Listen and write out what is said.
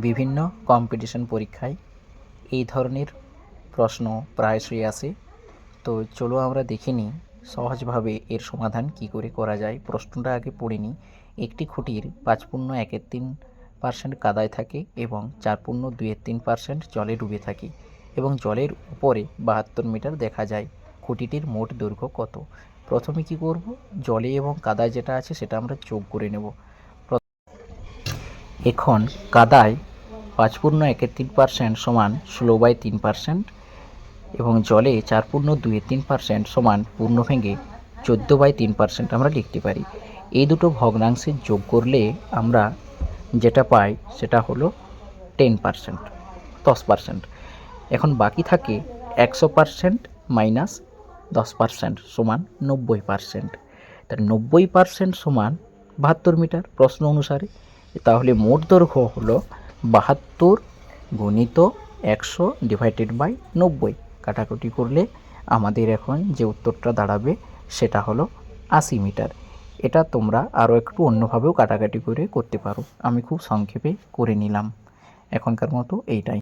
বিভিন্ন কম্পিটিশন পরীক্ষায় এই ধরনের প্রশ্ন প্রায়শই আসে। তো চলো আমরা দেখে নিই সহজভাবে এর সমাধান কি করে করা যায়। প্রশ্নটা আগে পড়ে নিই। একটি খুঁটির 5.1 3% কাদায় থাকে এবং 4.2 3% জলে ডুবে থাকে এবং জলের উপরে 72 মিটার দেখা যায়। খুঁটিটির মোট দৈর্ঘ্য কত? প্রথমে কি করব, জলে এবং কাদায় যেটা আছে সেটা আমরা যোগ করে নেব। এখন কাদায় 5.1 3% সমান 16/3% এবং জলে 4.2 3% সমান পূর্ণ ভেঙে 14/3% আমরা লিখতে পারি। এই দুটো ভগ্নাংশের যোগ করলে আমরা যেটা পাই সেটা হলো 10%, 10%। এখন বাকি থাকে 100% মাইনাস 10% সমান 90%। তাহলে 90% সমান 72 মিটার প্রশ্ন অনুসারে। তাহলে মোট দৈর্ঘ্য হলো 72 গুণিত 100/90। কাটাকুটি করলে আমাদের এখন যে উত্তরটা দাঁড়াবে সেটা হলো 80 মিটার। এটা তোমরা আরও একটু অন্যভাবেও কাটাকাটি করে করতে পারো, আমি খুব সংক্ষেপে করে নিলাম। এখনকার মতো এইটাই।